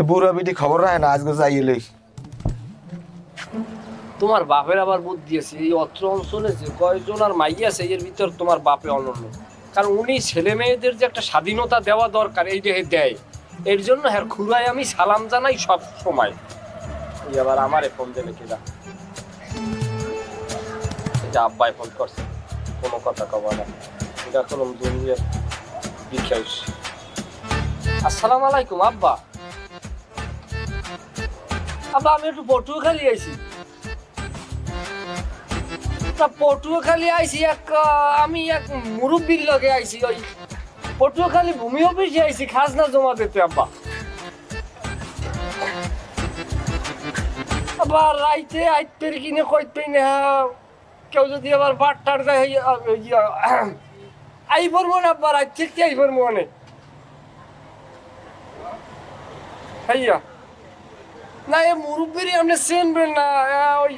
বুড়া বিটি খবর রাখে না, আজকে যাই এলেই। তোমার বাপের আবার বুদ্ধি আছে, এই অত্র অঞ্চলে যে কয়জন আর মাই আছে এর ভিতর তোমার বাপে অনন্য। কারণ উনি ছেলে মেয়েদের যে একটা স্বাধীনতা দেওয়া দরকার এইটা দেয়, এর জন্য হ্যাঁ খুড়ায় আমি সালাম জানাই সব সময়। এই আবার আমারে ফোন দেবে কিনা, এটা আব্বাই ফোন করছে, কোনো কথা কব না, এটা কোনো দুনিয়া বিখ্যাস। আসসালামু আলাইকুম আব্বা। আব্বা আমি একটু পটুয়াখালী আইছি। পটুয়াখালী আইছি আমি এক মুরব্বীর লগে আইছি, ওই পটুয়াখালী ভূমি অফিসে আইছি খাজনা জমা দিতে আব্বা। আবার রাইতে আইতে কিনে কইতে না, কেউ যদি আবার বাট্টার দেয় আইবর মনে আব্বা, রাত থেকে আইবর মনে ভাইয়া। না এ মুরব্বীরই আপনি চেনবেন না, ওই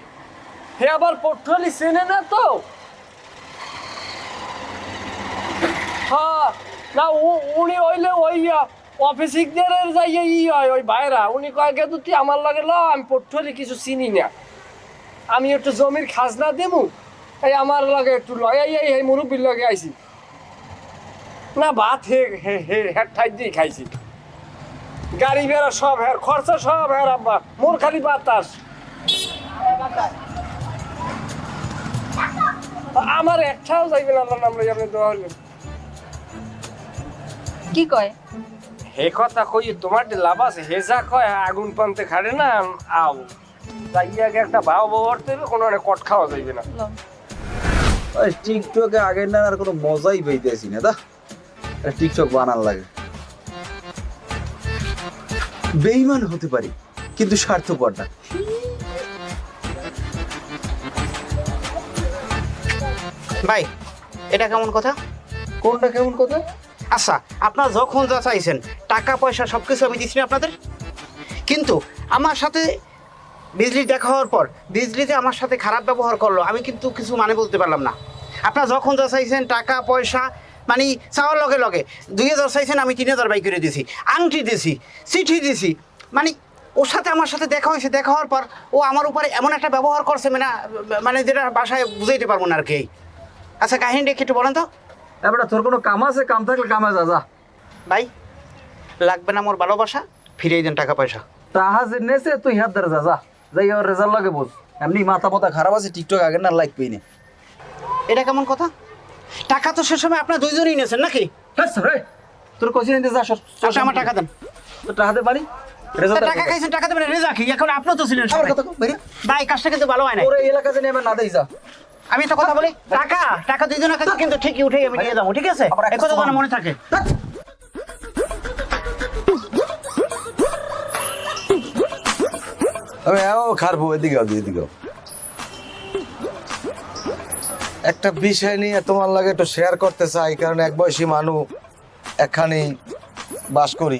হে আবার পটুয়ালি চেনে না তো। হ্যাঁ না উনি হইলে ওই অফিসিকদের যাই হয় ওই ভাইরা, উনি কয়েকে দুটি আমার লাগে ল, আমি পটুয়ালি কিছু চিনি না, আমি একটু জমির খাজনা দেবো, এই আমার লাগে একটু লয় এই মুরব্বীর লগে আইছি না। ভাত হের ঠাই দিয়ে খাইছি, গাড়ি ভেড়া সব হের, খরচা সব হের আব্বা, মোর খালি বাতাস। আমার একটাও যাইবেন আল্লাহ নাম লই, আপনি দোয়া হইলেন। কি কয়? হে কথা কই তোমার লাভ আছে, হে যা কয় আগুন পান্তে খাড়ে না আও যাইয়াকে একটা ভাও ব্যবহার করতে কোনো কট খাওয়া যাইবে না। টিকটকে আগের না আর কোনো মজাই পাইতেছি না, দা টিকটক বানার লাগে। বেঈমান হতে পারি কিন্তু স্বার্থপর না। ভাই এটা কেমন কথা? কোনটা কেমন কথা? আচ্ছা আপনারা যখন যা চাইছেন টাকা পয়সা সব কিছু আমি দিচ্ছি না আপনাদের, কিন্তু আমার সাথে বিজলি দেখা হওয়ার পর বিজলি যে আমার সাথে খারাপ ব্যবহার করলো, আমি কিন্তু কিছু মানে বলতে পারলাম না। আপনারা যখন যা চাইছেন টাকা পয়সা মানে চাওয়ার লগে লগে 2000 চাইছেন, আমি 3000 বাই করে দিয়েছি, আংটি দিয়েছি, চিঠি দিয়েছি। মানে ওর সাথে আমার সাথে দেখা হয়েছে, দেখা হওয়ার পর ও আমার উপরে এমন একটা ব্যবহার করছে মানে যেটা বাসায় বুঝাইতে পারবো না আর কি। আচ্ছা কাহিনীটা একটু বলেন তো। এবারে তোর কোনো কাম আছে? কাম থাকলে কামে যা। যা ভাই লাগবে না আমার ভালোবাসা, ফিরিয়ে দেন টাকা পয়সা। তাহা যে নেছে তুই হাত ধরে যা। যাই ওর রেজাল্ট লাগে বোঝ, এমনি মাথা মাথা খারাপ আছে, টিকটক আগের না লাইক পেয়ে নে। এটা কেমন কথা? টাকা তো সে সময় আপনার দুইজনই নিয়েছেন নাকি? তোর কোচিং নিতে যা, আচ্ছা আমার টাকা দেন। তোর টাকা দে বাড়ি টাকা খাইছেন, টাকা দেবেন, রেজা কি এখন আপনিও তো ছিলেন সাথে। ভাই কাজটা কিন্তু ভালো হয় না। ওর এই এলাকাতে নেবে না, দেই যা। আমি একটা কথা বলি, টাকা দুইজনের কাছে কিন্তু ঠিকই উঠে আমি নিয়ে যাবো, ঠিক আছে? এই কথা যেন মনে থাকে। আমি খারবো, এদিকে এদিকে একটা বিষয় নিয়ে তোমার লাগে একটু শেয়ার করতে চাই, কারণ এক বয়সী মানুষ একখানি বাস করি।